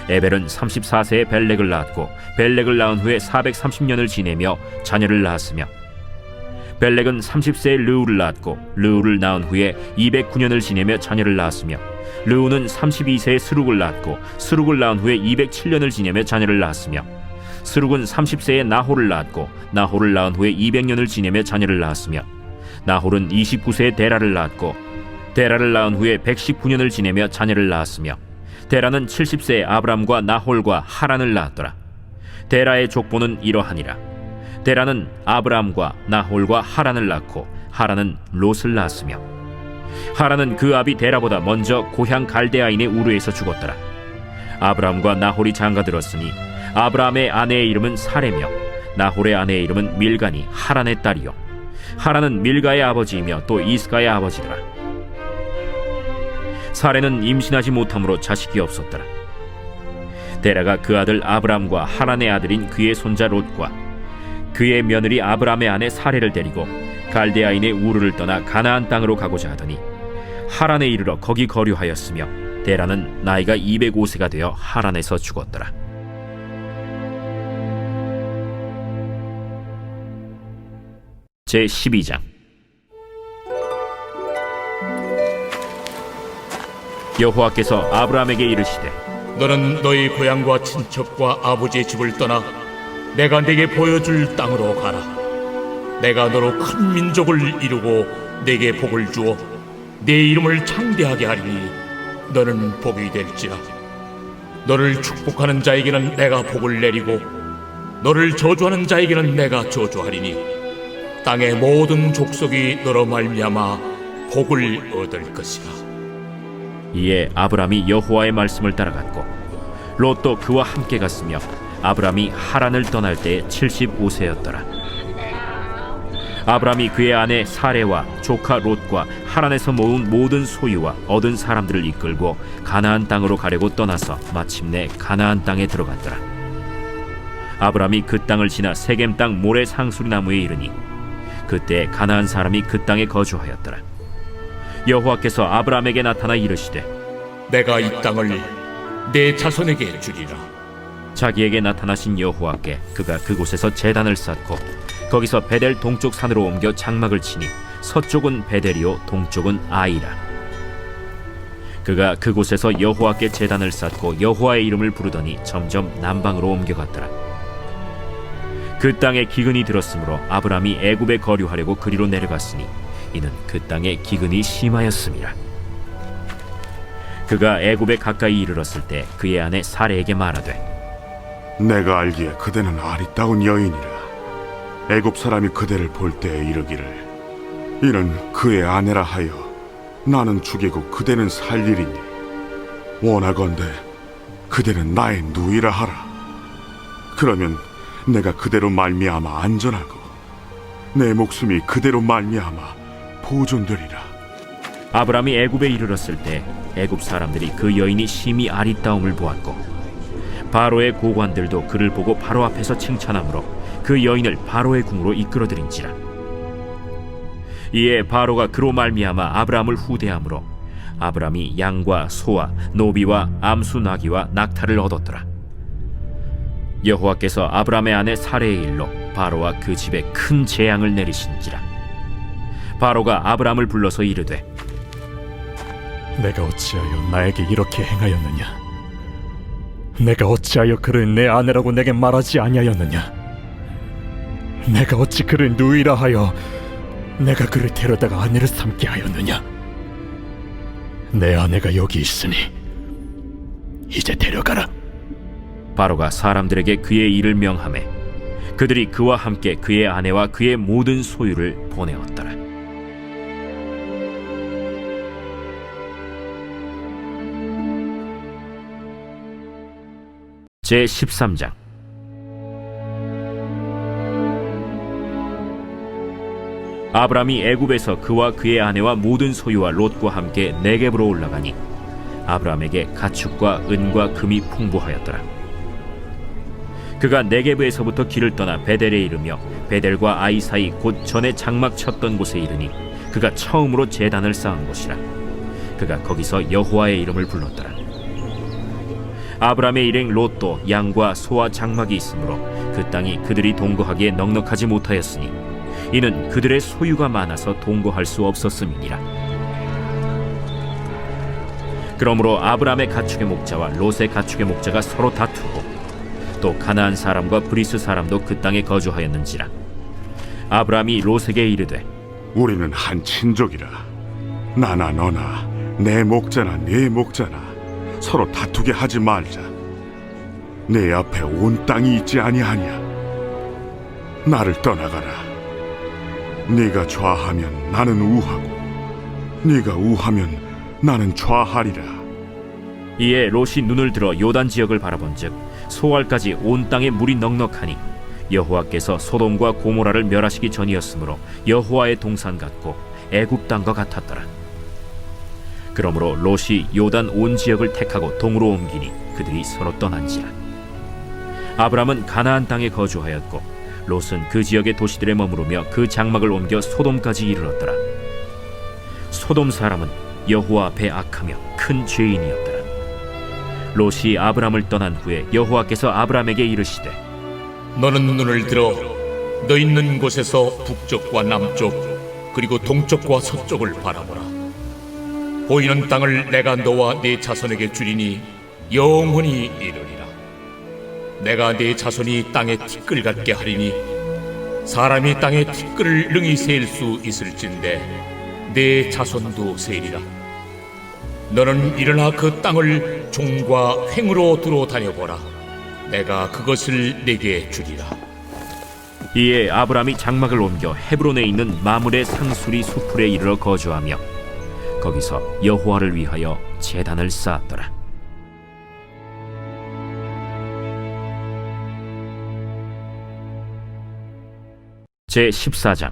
S2: 에벨은 34세에 벨렉을 낳았고 벨렉을 낳은 후에 430년을 지내며 자녀를 낳았으며 벨렉은 30세에 르우를 낳았고 르우를 낳은 후에 209년을 지내며 자녀를 낳았으며 르우는 32세에 스룩을 낳았고 스룩을 낳은 후에 207년을 지내며 자녀를 낳았으며 스룩은 30세에 나홀을 낳았고 나홀을 낳은 후에 200년을 지내며 자녀를 낳았으며 나홀은 29세에 데라를 낳았고 데라를 낳은 후에 119년을 지내며 자녀를 낳았으며 데라는 70세에 아브람과 나홀과 하란을 낳았더라. 데라의 족보는 이러하니라. 데라는 아브람과 나홀과 하란을 낳고 하란은 롯을 낳았으며 하란은 그 아비 데라보다 먼저 고향 갈대아인의 우르에서 죽었더라. 아브람과 나홀이 장가들었으니 아브람의 아내의 이름은 사레며 나홀의 아내의 이름은 밀가니 하란의 딸이요 하란은 밀가의 아버지이며 또 이스가의 아버지더라. 사레는 임신하지 못함으로 자식이 없었더라. 데라가 그 아들 아브람과 하란의 아들인 그의 손자 롯과 그의 며느리 아브람의 아내 사레를 데리고 갈대아인의 우르를 떠나 가나안 땅으로 가고자 하더니 하란에 이르러 거기 거류하였으며 데라는 나이가 205세가 되어 하란에서 죽었더라. 제12장 여호와께서 아브람에게 이르시되
S4: 너는 너희 고향과 친척과 아버지의 집을 떠나 내가 네게 보여줄 땅으로 가라. 내가 너로 큰 민족을 이루고 네게 복을 주어 네 이름을 창대하게 하리니 너는 복이 될지라. 너를 축복하는 자에게는 내가 복을 내리고 너를 저주하는 자에게는 내가 저주하리니 땅의 모든 족속이 너로 말미암아 복을 얻을 것이라.
S2: 이에 아브람이 여호와의 말씀을 따라갔고 롯도 그와 함께 갔으며 아브람이 하란을 떠날 때에 75세였더라. 아브람이 그의 아내 사레와 조카 롯과 하란에서 모은 모든 소유와 얻은 사람들을 이끌고 가나안 땅으로 가려고 떠나서 마침내 가나안 땅에 들어갔더라. 아브람이 그 땅을 지나 세겜 땅 모래 상수리 나무에 이르니 그때 가나안 사람이 그 땅에 거주하였더라. 여호와께서 아브람에게 나타나 이르시되
S4: 내가 이 땅을 내 자손에게 주리라.
S2: 자기에게 나타나신 여호와께 그가 그곳에서 제단을 쌓고 거기서 베델 동쪽 산으로 옮겨 장막을 치니 서쪽은 베델이요 동쪽은 아이라. 그가 그곳에서 여호와께 제단을 쌓고 여호와의 이름을 부르더니 점점 남방으로 옮겨갔더라. 그 땅에 기근이 들었으므로 아브람이 애굽에 거류하려고 그리로 내려갔으니 이는 그 땅에 기근이 심하였음이라. 그가 애굽에 가까이 이르렀을 때 그의 아내 사레에게 말하되
S5: 내가 알기에 그대는 아리따운 여인이라. 애굽 사람이 그대를 볼 때에 이르기를 이는 그의 아내라 하여 나는 죽이고 그대는 살리리니 원하건대 그대는 나의 누이라 하라. 그러면 내가 그대로 말미암아 안전하고 내 목숨이 그대로 말미암아 보존되리라.
S2: 아브람이 애굽에 이르렀을 때 애굽 사람들이 그 여인이 심히 아리따움을 보았고 바로의 고관들도 그를 보고 바로 앞에서 칭찬하므로 그 여인을 바로의 궁으로 이끌어들인지라. 이에 바로가 그로 말미암아 아브람을 후대하므로 아브람이 양과 소와 노비와 암수 나귀와 낙타를 얻었더라. 여호와께서 아브람의 아내 사레의 일로 바로와 그 집에 큰 재앙을 내리신지라. 바로가 아브람을 불러서 이르되
S6: 내가 어찌하여 나에게 이렇게 행하였느냐? 내가 어찌하여 그를 내 아내라고 내게 말하지 아니하였느냐? 내가 어찌 그를 누이라 하여 내가 그를 데려다가 아내를 삼게 하였느냐? 내 아내가 여기 있으니 이제 데려가라.
S2: 바로가 사람들에게 그의 일을 명하매 그들이 그와 함께 그의 아내와 그의 모든 소유를 보내었더라. 제13장. 아브람이 애굽에서 그와 그의 아내와 모든 소유와 롯과 함께 네겝으로 올라가니 아브람에게 가축과 은과 금이 풍부하였더라. 그가 네겝에서부터 길을 떠나 베델에 이르며 베델과 아이 사이 곧 전에 장막 쳤던 곳에 이르니 그가 처음으로 제단을 쌓은 곳이라. 그가 거기서 여호와의 이름을 불렀더라. 아브람의 일행 롯도 양과 소와 장막이 있으므로 그 땅이 그들이 동거하기에 넉넉하지 못하였으니 이는 그들의 소유가 많아서 동거할 수 없었음이니라. 그러므로 아브람의 가축의 목자와 롯의 가축의 목자가 서로 다투고 또 가나안 사람과 브리스 사람도 그 땅에 거주하였는지라. 아브람이 롯에게 이르되
S5: 우리는 한 친족이라. 나나 너나 내 목자나 네 목자나 서로 다투게 하지 말자. 내 앞에 온 땅이 있지 아니하냐? 나를 떠나가라. 네가 좌하면 나는 우하고 네가 우하면 나는 좌하리라.
S2: 이에 롯이 눈을 들어 요단 지역을 바라본즉 소알까지 온 땅에 물이 넉넉하니 여호와께서 소돔과 고모라를 멸하시기 전이었으므로 여호와의 동산 같고 애굽 땅과 같았더라. 그러므로 롯이 요단 온 지역을 택하고 동으로 옮기니 그들이 서로 떠난지라. 아브람은 가나안 땅에 거주하였고 롯은 그 지역의 도시들에 머무르며 그 장막을 옮겨 소돔까지 이르렀더라. 소돔 사람은 여호와 앞에 악하며 큰 죄인이었더라. 롯이 아브람을 떠난 후에 여호와께서 아브람에게 이르시되
S4: 너는 눈을 들어 너 있는 곳에서 북쪽과 남쪽 그리고 동쪽과 서쪽을 바라보라. 보이는 땅을 내가 너와 네 자손에게 주리니 영원히 이르리라. 내가 네 자손이 땅에 티끌 같게 하리니 사람이 땅에 티끌을 능히 셀 수 있을진데 네 자손도 세리라. 너는 일어나 그 땅을 종과 횡으로 두루 다녀보라. 내가 그것을 네게 주리라.
S2: 이에 아브람이 장막을 옮겨 헤브론에 있는 마므레 상수리 수풀에 이르러 거주하며 거기서 여호와를 위하여 제단을 쌓았더라. 제 14장.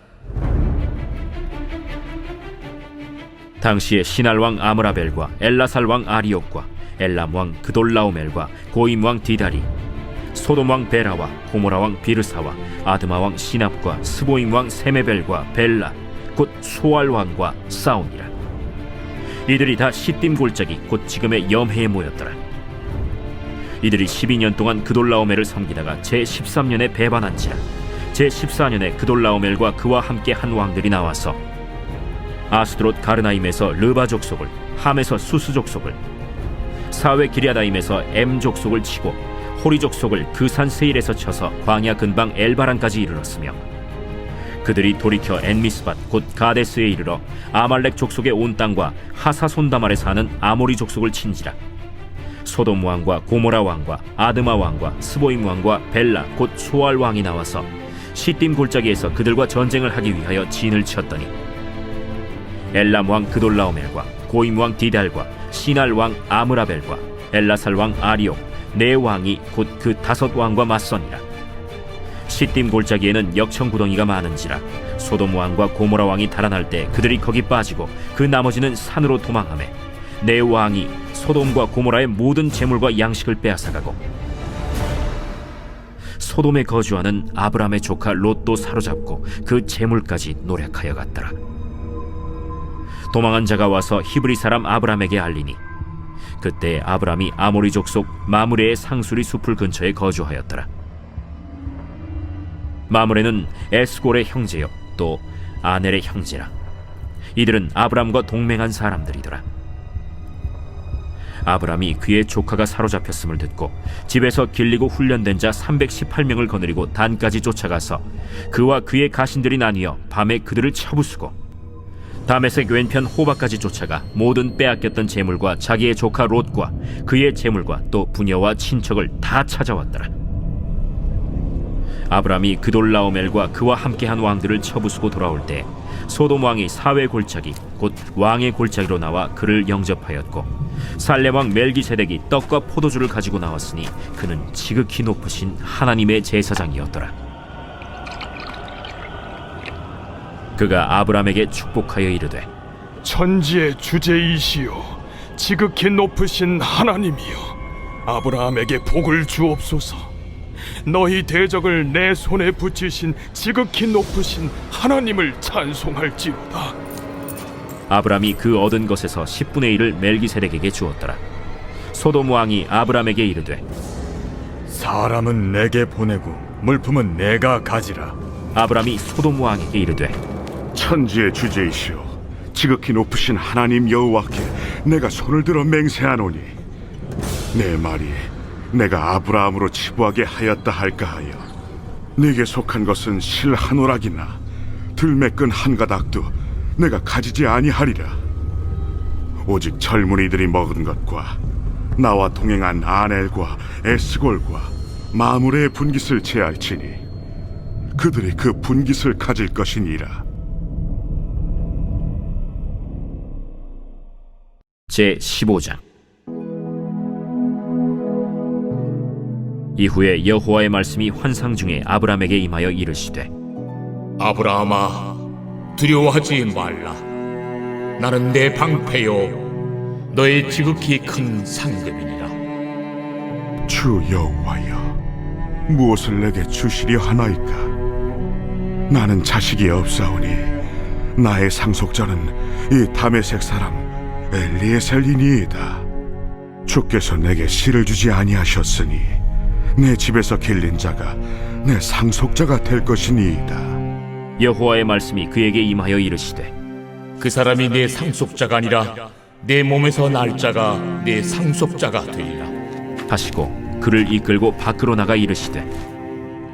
S2: 당시에 시날 왕 아므라벨과 엘라살 왕 아리옥과 엘람 왕 그돌라오멜과 고임 왕 디달이 소돔 왕 베라와 고모라 왕 비르사와 아드마 왕 시납과 스보임 왕 세메벨과 벨라 곧 소알 왕과 싸우니라. 이들이 다 시딤 골짜기 곧 지금의 염해에 모였더라. 이들이 12년 동안 그돌라오멜을 섬기다가 제 13년에 배반한지라. 제 14년에 그돌라오멜과 그와 함께 한 왕들이 나와서 아스드롯 가르나임에서 르바 족속을, 함에서 수스 족속을, 사웨 기랴다임에서 엠 족속을 치고 호리 족속을 그 산 세일에서 쳐서 광야 근방 엘바란까지 이르렀으며, 그들이 돌이켜 엔미스밭 곧 가데스에 이르러 아말렉 족속의 온 땅과 하사손다말에 사는 아모리 족속을 친지라. 소돔 왕과 고모라 왕과 아드마 왕과 스보임 왕과 벨라 곧 소알 왕이 나와서 시딤 골짜기에서 그들과 전쟁을 하기 위하여 진을 쳤더니, 엘람 왕 그돌라오멜과 고임 왕 디달과 시날 왕 아므라벨과 엘라살 왕 아리옥 네 왕이 곧 그 5 왕과 맞서니라. 시딤 골짜기에는 역청구덩이가 많은지라 소돔 왕과 고모라 왕이 달아날 때 그들이 거기 빠지고 그 나머지는 산으로 도망하매 네 왕이 소돔과 고모라의 모든 재물과 양식을 빼앗아가고 소돔에 거주하는 아브람의 조카 롯도 사로잡고 그 재물까지 노략하여 갔더라. 도망한 자가 와서 히브리 사람 아브람에게 알리니, 그때 아브람이 아모리 족속 마므레의 상수리 숲을 근처에 거주하였더라. 마므레는 에스골의 형제요 또 아넬의 형제라. 이들은 아브람과 동맹한 사람들이더라. 아브람이 그의 조카가 사로잡혔음을 듣고 집에서 길리고 훈련된 자 318명을 거느리고 단까지 쫓아가서 그와 그의 가신들이 나뉘어 밤에 그들을 쳐부수고 다메섹 왼편 호바까지 쫓아가 모든 빼앗겼던 재물과 자기의 조카 롯과 그의 재물과 또 부녀와 친척을 다 찾아왔더라. 아브람이 그돌라오멜과 그와 함께한 왕들을 쳐부수고 돌아올 때 소돔 왕이 사회 골짜기 곧 왕의 골짜기로 나와 그를 영접하였고, 살렘 왕 멜기세덱이 떡과 포도주를 가지고 나왔으니 그는 지극히 높으신 하나님의 제사장이었더라. 그가 아브람에게 축복하여 이르되,
S3: 천지의 주제이시요 지극히 높으신 하나님이여, 아브라함에게 복을 주옵소서. 너희 대적을 내 손에 붙이신 지극히 높으신 하나님을 찬송할지로다.
S2: 아브람이 그 얻은 것에서 10분의 1을 멜기세덱에게 주었더라. 소돔 왕이 아브람에게 이르되,
S6: 사람은 내게 보내고 물품은 내가 가지라.
S2: 아브람이 소돔 왕에게 이르되,
S5: 천지의 주제이시오 지극히 높으신 하나님 여호와께 내가 손을 들어 맹세하노니, 내 말이 내가 아브라함으로 치부하게 하였다 할까 하여 네게 속한 것은 실 한 오락이나 들매끈 한 가닥도 내가 가지지 아니하리라. 오직 젊은이들이 먹은 것과 나와 동행한 아넬과 에스골과 마므레의 분깃을 제할지니 그들이 그 분깃을 가질 것이니라.
S2: 제 15장. 이후에 여호와의 말씀이 환상 중에 아브람에게 임하여 이르시되,
S4: 아브라함아, 두려워하지 말라. 나는 내 방패요 너의 지극히 큰 상급이니라.
S5: 주 여호와여, 무엇을 내게 주시려 하나이까? 나는 자식이 없사오니 나의 상속자는 이 다메섹 사람 엘리에셀이니이다. 주께서 내게 씨를 주지 아니하셨으니 내 집에서 길린 자가 내 상속자가 될 것이니이다.
S2: 여호와의 말씀이 그에게 임하여 이르시되,
S4: 그 사람이 내 상속자가 아니라 내 몸에서 날 자가 내 상속자가 되리라.
S2: 하시고 그를 이끌고 밖으로 나가 이르시되,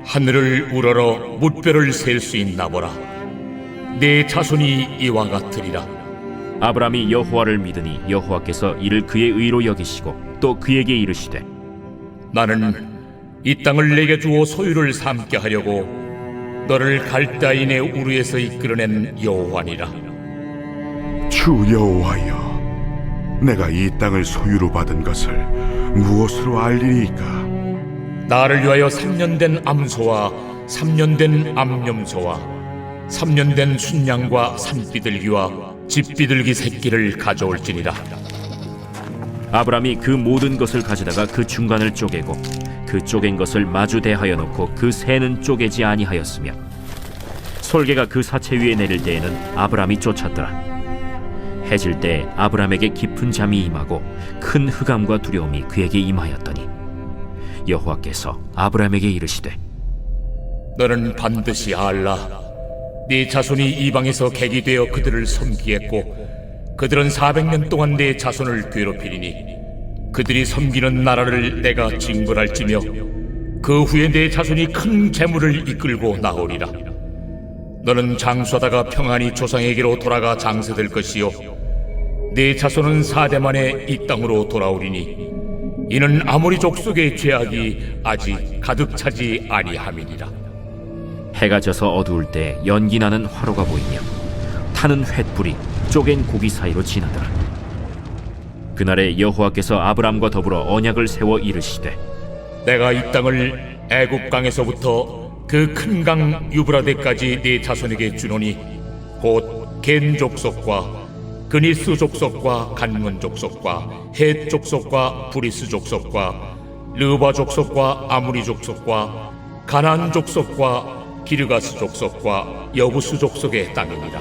S4: 하늘을 우러러 뭇별을 셀 수 있나 보라. 내 자손이 이와 같으리라.
S2: 아브람이 여호와를 믿으니 여호와께서 이를 그의 의로 여기시고 또 그에게 이르시되,
S4: 나는 이 땅을 내게 주어 소유를 삼게 하려고 너를 갈대아인의 우르에서 이끌어낸 여호와니라.
S5: 주 주 여호와여, 내가 이 땅을 소유로 받은 것을 무엇으로 알리니까?
S4: 나를 위하여 3년 된 암소와 3년 된 암염소와 3년 된 순양과 산비둘기와 집비둘기 새끼를 가져올지니라.
S2: 아브람이 그 모든 것을 가져다가 그 중간을 쪼개고 그 쪼갠 것을 마주 대하여 놓고 그 새는 쪼개지 아니하였으며, 솔개가 그 사체 위에 내릴 때에는 아브람이 쫓았더라. 해질 때 아브람에게 깊은 잠이 임하고 큰 흑암과 두려움이 그에게 임하였더니 여호와께서 아브람에게 이르시되,
S4: 너는 반드시 알라. 네 자손이 이방에서 객이 되어 그들을 섬기겠고 그들은 400년 동안 내 자손을 괴롭히리니 그들이 섬기는 나라를 내가 징벌할지며 그 후에 내 자손이 큰 재물을 이끌고 나오리라. 너는 장수하다가 평안히 조상에게로 돌아가 장세될 것이요 내 자손은 4대 만에 이 땅으로 돌아오리니 이는 아모리 족속의 죄악이 아직 가득 차지 아니함이니라.
S2: 해가 져서 어두울 때 연기 나는 화로가 보이며 타는 횃불이 쪼갠 고기 사이로 지나더라. 그날에 여호와께서 아브람과 더불어 언약을 세워 이르시되,
S4: 내가 이 땅을 애굽 강에서부터 그 큰 강 유브라데까지 네 자손에게 주노니 곧 겐 족속과 그니스 족속과 간문 족속과 헷 족속과 브리스 족속과 르바 족속과 아무리 족속과 가나안 족속과 기르가스 족속과 여부스 족속의 땅이니라.